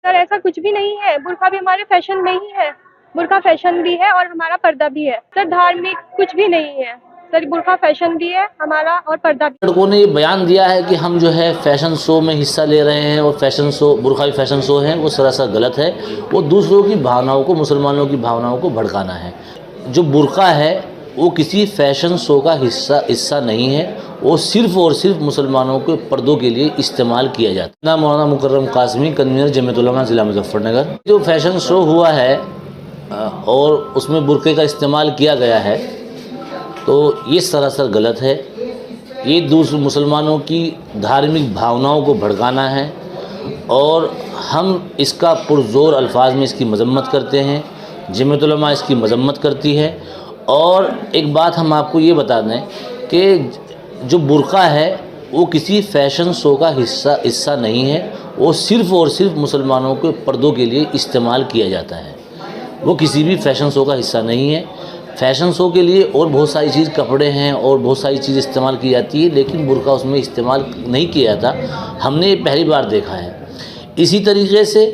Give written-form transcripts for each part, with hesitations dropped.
سر ایسا کچھ بھی نہیں ہے، برقع بھی ہمارے فیشن میں ہی ہے، برقع فیشن بھی ہے اور ہمارا پردہ بھی ہے سر، دھارمک کچھ بھی نہیں ہے سر، برقع فیشن بھی ہے ہمارا اور پردہ بھی۔ لڑکوں نے یہ بیان دیا ہے کہ ہم جو ہے فیشن شو میں حصہ لے رہے ہیں اور فیشن شو برقعی فیشن شو ہے، وہ سراسر غلط ہے، وہ دوسروں کی بھاوناؤں کو، مسلمانوں کی بھاوناؤں کو بھڑکانا ہے۔ جو برقع ہے وہ کسی فیشن شو کا حصہ نہیں ہے، وہ صرف اور صرف مسلمانوں کے پردوں کے لیے استعمال کیا جاتا ہے۔ مولانا مکرم قاسمی، کنوینر جمعیت علماء ضلع مظفر نگر۔ جو فیشن شو ہوا ہے اور اس میں برقعے کا استعمال کیا گیا ہے تو یہ سراسر غلط ہے، یہ دوسرے مسلمانوں کی دھارمک بھاوناؤں کو بھڑکانا ہے اور ہم اس کا پرزور الفاظ میں اس کی مذمت کرتے ہیں، جمعیت علماء اس کی مذمت کرتی ہے۔ اور ایک بات ہم آپ کو یہ بتا دیں کہ جو برقع ہے وہ کسی فیشن شو کا حصہ نہیں ہے، وہ صرف اور صرف مسلمانوں کے پردوں کے لیے استعمال کیا جاتا ہے، وہ کسی بھی فیشن شو کا حصہ نہیں ہے۔ فیشن شو کے لیے اور بہت ساری چیز، کپڑے ہیں اور بہت ساری چیز استعمال کی جاتی ہے، لیکن برقع اس میں استعمال نہیں کیا جاتا، ہم نے یہ پہلی بار دیکھا ہے۔ اسی طریقے سے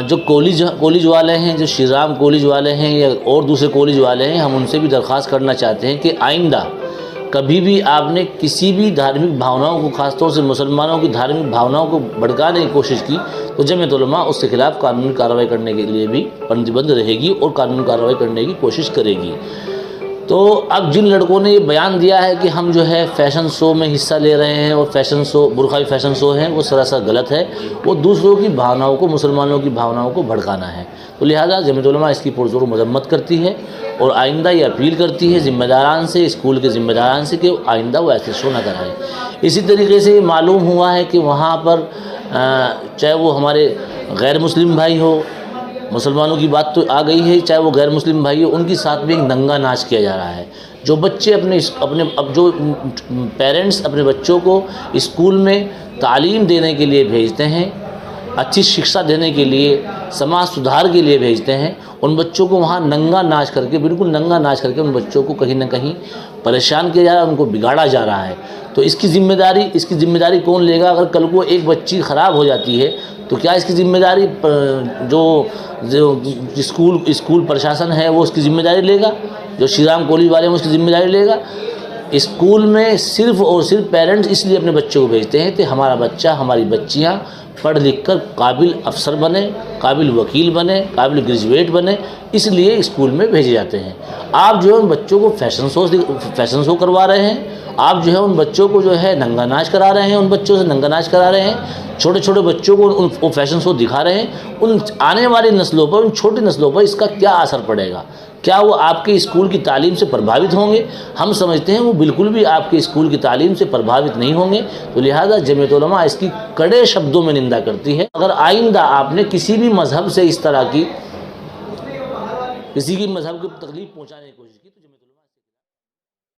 جو کالج والے ہیں، جو شری رام کالج والے ہیں یا اور دوسرے کالج والے ہیں، ہم ان سے بھی درخواست کرنا چاہتے ہیں کہ آئندہ کبھی بھی آپ نے کسی بھی دھارمک بھاوناؤں کو، خاص طور سے مسلمانوں کی دھارمک بھاوناؤں کو بھڑکانے کی کوشش کی تو جمعیت علماء اس کے خلاف قانونی کارروائی کرنے کے لیے بھی پابند رہے گی اور قانونی کارروائی کرنے کی کوشش کرے گی۔ تو اب جن لڑکوں نے یہ بیان دیا ہے کہ ہم جو ہے فیشن شو میں حصہ لے رہے ہیں اور فیشن شو برقعی فیشن شو ہے، وہ سراسر غلط ہے، وہ دوسروں کی بھاوناؤں کو، مسلمانوں کی بھاوناؤں کو بھڑکانا ہے۔ تو لہٰذا جمعیت علماء اس کی پرزور مذمت کرتی ہے اور آئندہ یہ اپیل کرتی ہے ذمہ داران سے، اسکول کے ذمہ داران سے، کہ آئندہ وہ ایسے شو نہ کرائیں۔ اسی طریقے سے یہ معلوم ہوا ہے کہ وہاں پر چاہے وہ ہمارے غیر مسلم بھائی ہو، مسلمانوں کی بات تو آ گئی ہے، چاہے وہ غیر مسلم بھائی ہو، ان کے ساتھ بھی ایک ننگا ناچ کیا جا رہا ہے۔ جو بچے جو پیرنٹس اپنے بچوں کو اسکول میں تعلیم دینے کے لیے بھیجتے ہیں، اچھی شکشا دینے کے لیے، سماج سدھار کے لیے بھیجتے ہیں، ان بچوں کو وہاں ننگا ناچ کر کے، بالکل ننگا ناچ کر کے ان بچوں کو کہیں نہ کہیں پریشان کیا جا رہا ہے، ان کو بگاڑا جا رہا ہے۔ تو اس کی ذمہ داری کون لے گا؟ اگر کل کو ایک بچی خراب ہو جاتی ہے تو کیا اس کی ذمہ داری جو اسکول پرشاسن ہے وہ اس کی ذمہ داری لے گا؟ جو شری رام کالج والے ہیں اس کی ذمہ داری لے گا؟ اسکول میں صرف اور صرف پیرنٹس اس لیے اپنے بچوں کو بھیجتے ہیں کہ ہمارا بچہ، ہماری بچیاں پڑھ لکھ کر قابل افسر بنے، قابل وکیل بنے، قابل گریجویٹ بنے، اس لیے اسکول میں بھیجے جاتے ہیں۔ آپ جو ہے ان بچوں کو فیشن شو کروا رہے ہیں، آپ جو ہے ان بچوں کو جو ہے ننگا ناچ کرا رہے ہیں، ان بچوں سے ننگا ناچ کرا رہے ہیں، چھوٹے چھوٹے بچوں کو وہ فیشن شو دکھا رہے ہیں۔ ان آنے والی نسلوں پر، ان چھوٹی نسلوں پر اس کا کیا اثر پڑے گا؟ کیا وہ آپ کے اسکول کی تعلیم سے پربھاوت ہوں گے؟ ہم سمجھتے ہیں وہ بالکل بھی آپ کے اسکول کی تعلیم سے پربھاوت نہیں ہوں گے۔ تو لہٰذا جمعیت علماء اس کی کڑے شبدوں میں نندا کرتی ہے۔ اگر آئندہ آپ نے کسی بھی مذہب سے اس طرح کی، کسی کی مذہب کو تکلیف پہنچانے کی کوشش کی تو